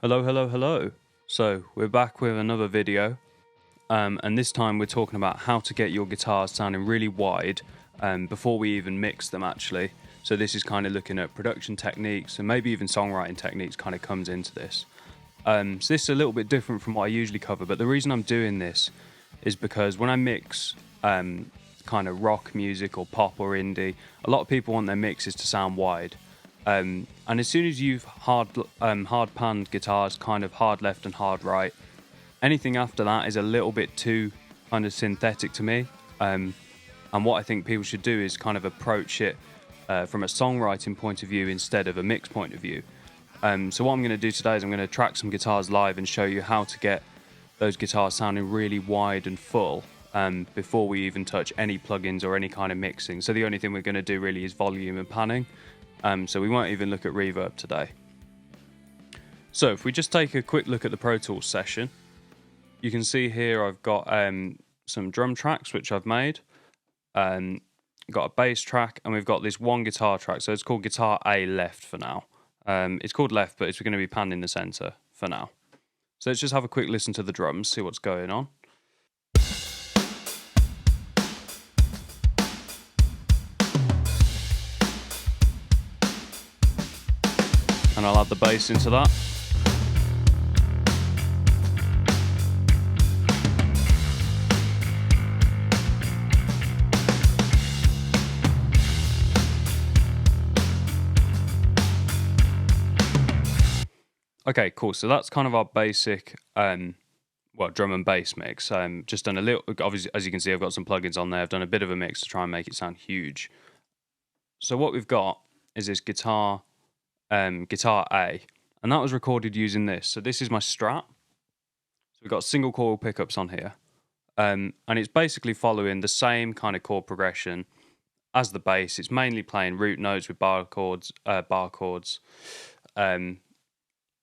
Hello. So we're back with another video, and this time we're talking about how to get your guitars sounding really wide before we even mix them actually. So this is kind of looking at production techniques and maybe even songwriting techniques kind of comes into this. So this is a little bit different from what I usually cover, but the reason I'm doing this is because when I mix kind of rock music or pop or indie, a lot of people want their mixes to sound wide. And as soon as you've hard panned guitars, kind of hard left and hard right, anything after that is a little bit too kind of synthetic to me. And what I think people should do is kind of approach it from a songwriting point of view instead of a mix point of view. So what I'm going to do today is I'm going to track some guitars live and show you how to get those guitars sounding really wide and full before we even touch any plugins or any kind of mixing. So the only thing we're going to do really is volume and panning. So we won't even look at reverb today. So if we just take a quick look at the Pro Tools session, you can see here I've got some drum tracks which I've made, got a bass track, and we've got this one guitar track. So it's called Guitar A Left for now. It's called Left, but it's going to be panned in the center for now. So let's just have a quick listen to the drums, see what's going on. And I'll add the bass into that. Okay, cool. So that's kind of our basic, drum and bass mix. Just done a little, obviously, as you can see, I've got some plugins on there. I've done a bit of a mix to try and make it sound huge. So what we've got is this guitar A, and that was recorded using this. So this is my Strat. So we've got single coil pickups on here, and it's basically following the same kind of chord progression as the bass. It's mainly playing root notes with bar chords, and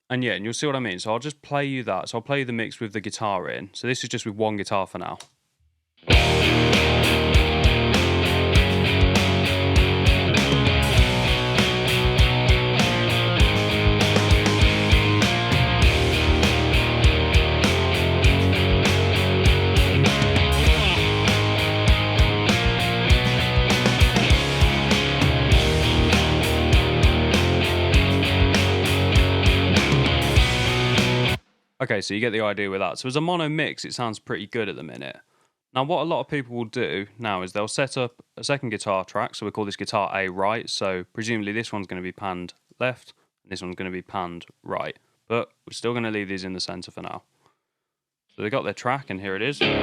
you'll see what I mean. So I'll just play you that. So I'll play you the mix with the guitar in. So this is just with one guitar for now. Okay, so you get the idea with that. So as a mono mix, it sounds pretty good at the minute. Now, what a lot of people will do now is they'll set up a second guitar track. So we call this guitar A right. So presumably this one's going to be panned left, and this one's going to be panned right. But we're still going to leave these in the center for now. So they got their track, and here it is. Now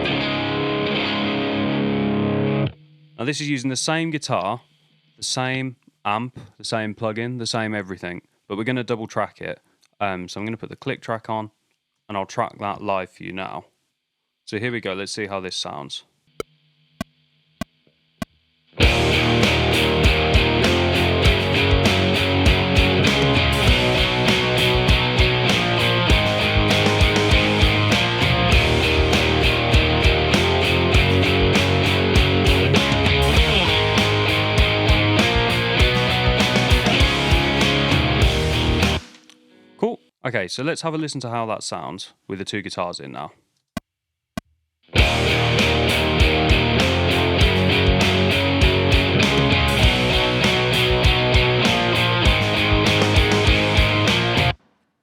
this is using the same guitar, the same amp, the same plugin, the same everything, but we're going to double track it. So I'm going to put the click track on, and I'll track that live for you now. So here we go, let's see how this sounds. Cool. Okay, so let's have a listen to how that sounds with the two guitars in now.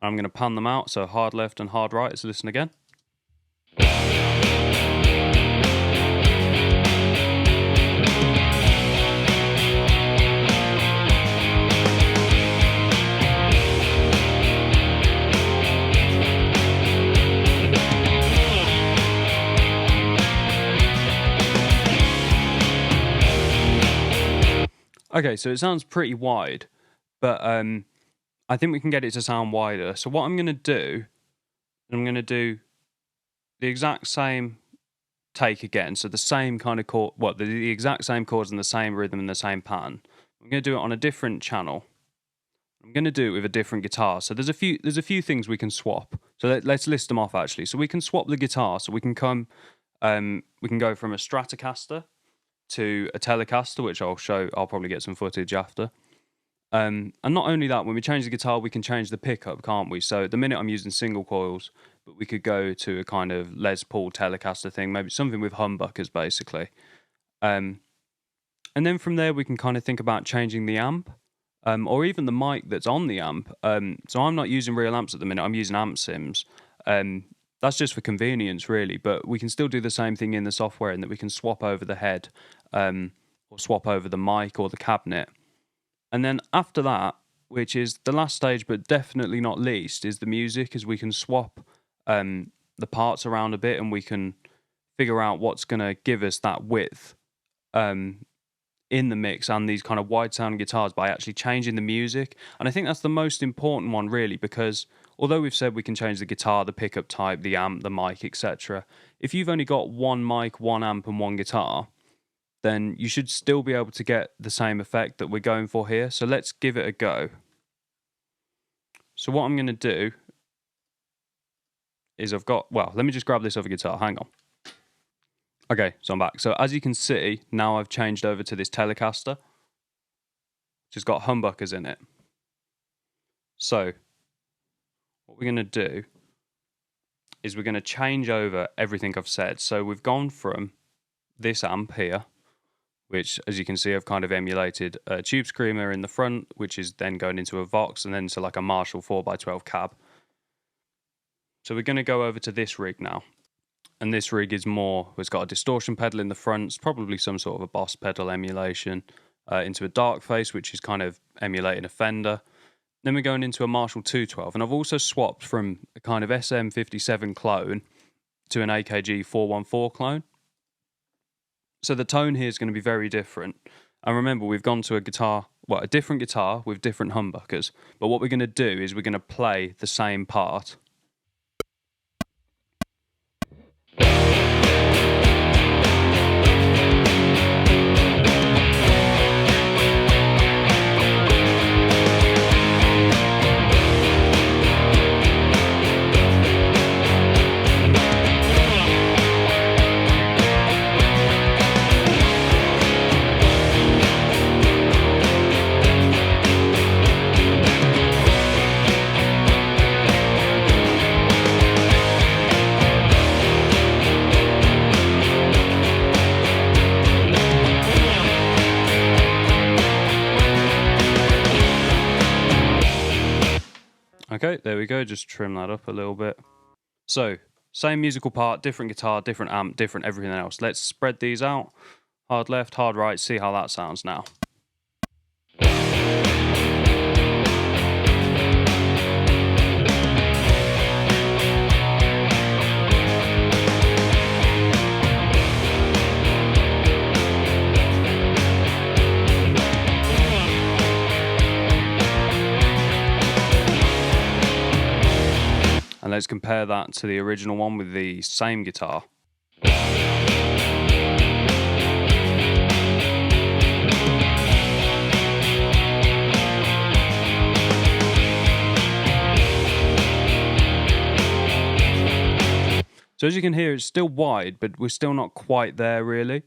I'm going to pan them out, so hard left and hard right. Let's listen again. Okay, so it sounds pretty wide, but I think we can get it to sound wider. So what I'm going to do, I'm going to do the exact same take again. So the same kind of chord, the exact same chords and the same rhythm and the same pattern. I'm going to do it on a different channel. I'm going to do it with a different guitar. So there's a few things we can swap. So let's list them off actually. So we can swap the guitar. So we can go from a Stratocaster to a Telecaster, which I'll probably get some footage after. And not only that, when we change the guitar, we can change the pickup, can't we? So at the minute I'm using single coils, but we could go to a kind of Les Paul Telecaster thing, maybe something with humbuckers, basically. And then from there, we can kind of think about changing the amp, or even the mic that's on the amp. So I'm not using real amps at the minute, I'm using amp sims. That's just for convenience, really, but we can still do the same thing in the software in that we can swap over the head, or swap over the mic or the cabinet. And then after that, which is the last stage, but definitely not least, is the music, as we can swap the parts around a bit and we can figure out what's going to give us that width in the mix and these kind of wide sounding guitars by actually changing the music. And I think that's the most important one, really, because although we've said we can change the guitar, the pickup type, the amp, the mic, etc., if you've only got one mic, one amp, and one guitar, then you should still be able to get the same effect that we're going for here. So let's give it a go. So what I'm going to do is let me just grab this other guitar, hang on. Okay, so I'm back. So as you can see, now I've changed over to this Telecaster, which has got humbuckers in it. So what we're going to do is we're going to change over everything I've said. So we've gone from this amp here, which, as you can see, I've kind of emulated a Tube Screamer in the front, which is then going into a Vox and then to like a Marshall 4x12 cab. So we're going to go over to this rig now. And this rig is it's got a distortion pedal in the front. It's probably some sort of a Boss pedal emulation, into a Darkface, which is kind of emulating a Fender. Then we're going into a Marshall 212. And I've also swapped from a kind of SM57 clone to an AKG 414 clone. So the tone here is going to be very different. And remember, we've gone to a different guitar with different humbuckers. But what we're going to do is we're going to play the same part. Okay, there we go, just trim that up a little bit. So, same musical part, different guitar, different amp, different everything else. Let's spread these out. Hard left, hard right, see how that sounds now. And let's compare that to the original one with the same guitar. So as you can hear, it's still wide, but we're still not quite there really.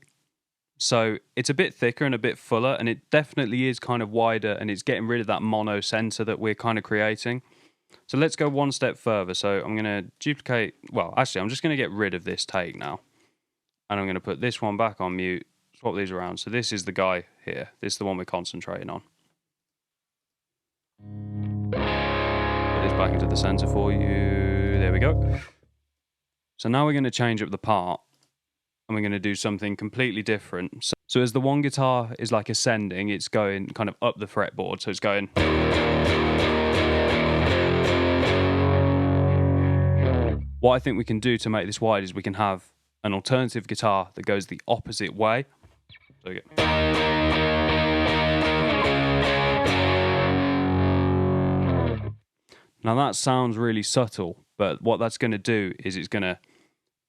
So it's a bit thicker and a bit fuller, and it definitely is kind of wider, and it's getting rid of that mono center that we're kind of creating. So let's go one step further. So I'm going to duplicate, I'm just going to get rid of this take now. And I'm going to put this one back on mute, swap these around. So this is the guy here. This is the one we're concentrating on. Put this back into the center for you. There we go. So now we're going to change up the part, and we're going to do something completely different. So as the one guitar is like ascending, it's going kind of up the fretboard. So it's going... What I think we can do to make this wide is we can have an alternative guitar that goes the opposite way. So now that sounds really subtle, but what that's going to do is it's going to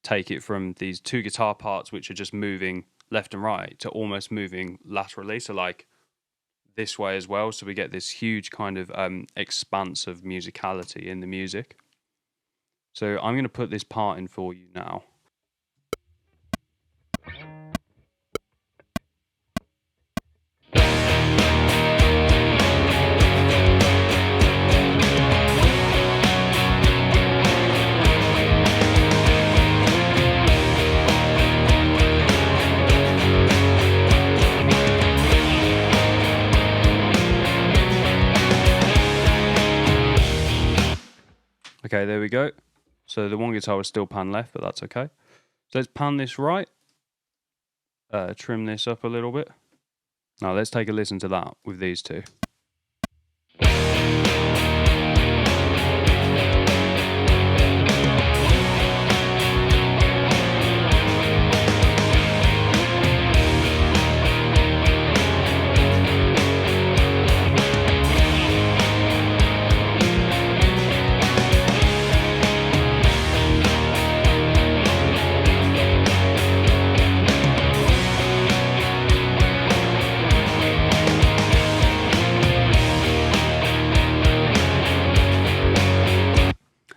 take it from these two guitar parts which are just moving left and right to almost moving laterally, so like this way as well. So we get this huge kind of expanse of musicality in the music. So I'm going to put this part in for you now. Okay, there we go. So the one guitar was still pan left, but that's okay. So let's pan this right. Trim this up a little bit. Now let's take a listen to that with these two.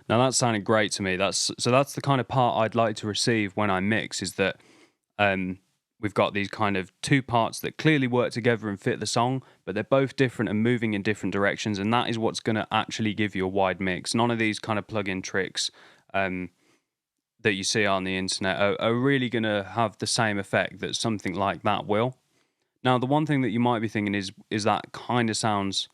Now that sounded great to me. That's the kind of part I'd like to receive when I mix, is that we've got these kind of two parts that clearly work together and fit the song, but they're both different and moving in different directions, and that is what's going to actually give you a wide mix. None of these kind of plug-in tricks that you see on the internet are really going to have the same effect that something like that will. Now, the one thing that you might be thinking is that kind of sounds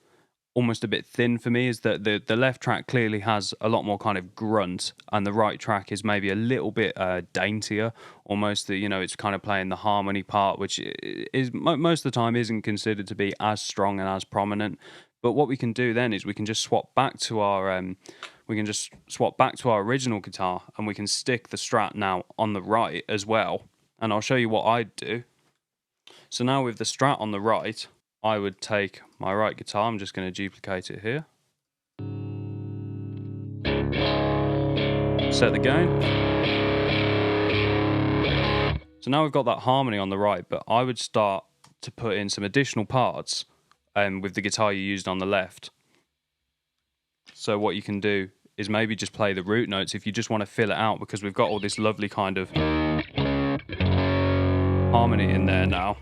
almost a bit thin for me, is that the left track clearly has a lot more kind of grunt, and the right track is maybe a little bit daintier, almost. That, you know, it's kind of playing the harmony part, which is most of the time isn't considered to be as strong and as prominent. But what we can do then is we can just swap back to our original guitar, and we can stick the Strat now on the right as well. And I'll show you what I'd do. So now with the Strat on the right, I would take my right guitar, I'm just going to duplicate it here. Set the gain. So now we've got that harmony on the right, but I would start to put in some additional parts with the guitar you used on the left. So what you can do is maybe just play the root notes if you just want to fill it out, because we've got all this lovely kind of harmony in there now.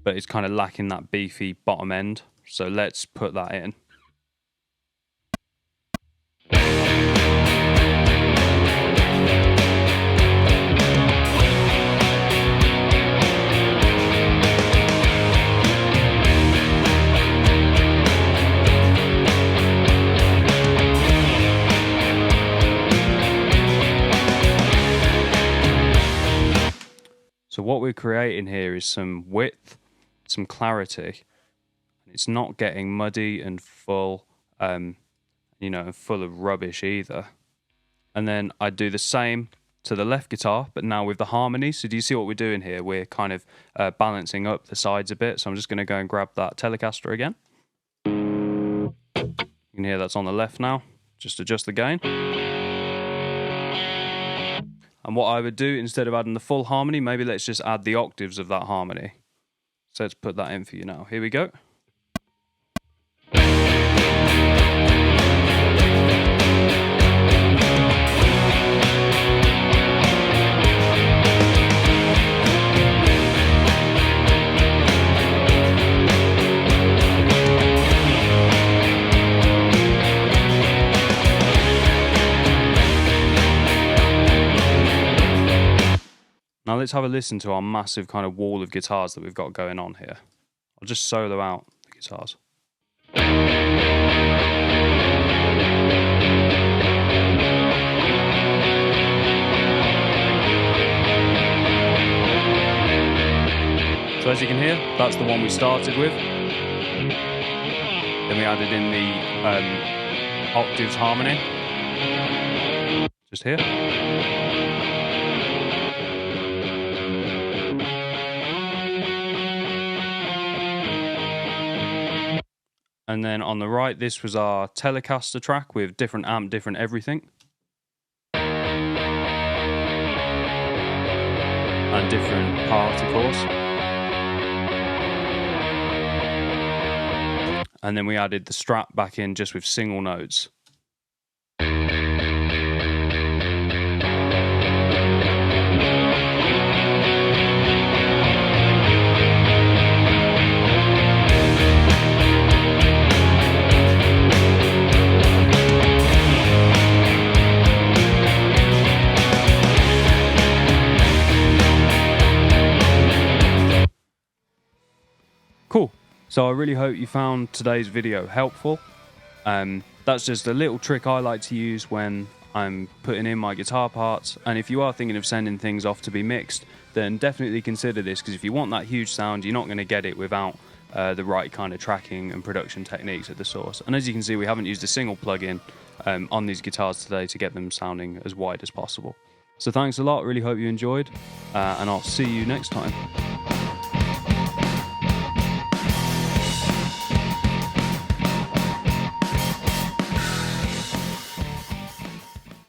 But it's kind of lacking that beefy bottom end. So let's put that in. So what we're creating here is some width, some clarity. It's not getting muddy and full, full of rubbish either. And then I do the same to the left guitar, but now with the harmony. So do you see what we're doing here? We're kind of balancing up the sides a bit. So I'm just going to go and grab that Telecaster again. You can hear that's on the left now. Just adjust the gain. And what I would do, instead of adding the full harmony, maybe let's just add the octaves of that harmony. So let's put that in for you now. Here we go. Now let's have a listen to our massive kind of wall of guitars that we've got going on here. I'll just solo out the guitars. So as you can hear, that's the one we started with. Then we added in the octaves harmony. Just here. And then on the right, this was our Telecaster track with different amp, different everything. And different part, of course. And then we added the Strat back in just with single notes. Cool. So I really hope you found today's video helpful. That's just a little trick I like to use when I'm putting in my guitar parts. And if you are thinking of sending things off to be mixed, then definitely consider this, because if you want that huge sound, you're not going to get it without the right kind of tracking and production techniques at the source. And as you can see, we haven't used a single plugin on these guitars today to get them sounding as wide as possible. So thanks a lot, really hope you enjoyed, and I'll see you next time.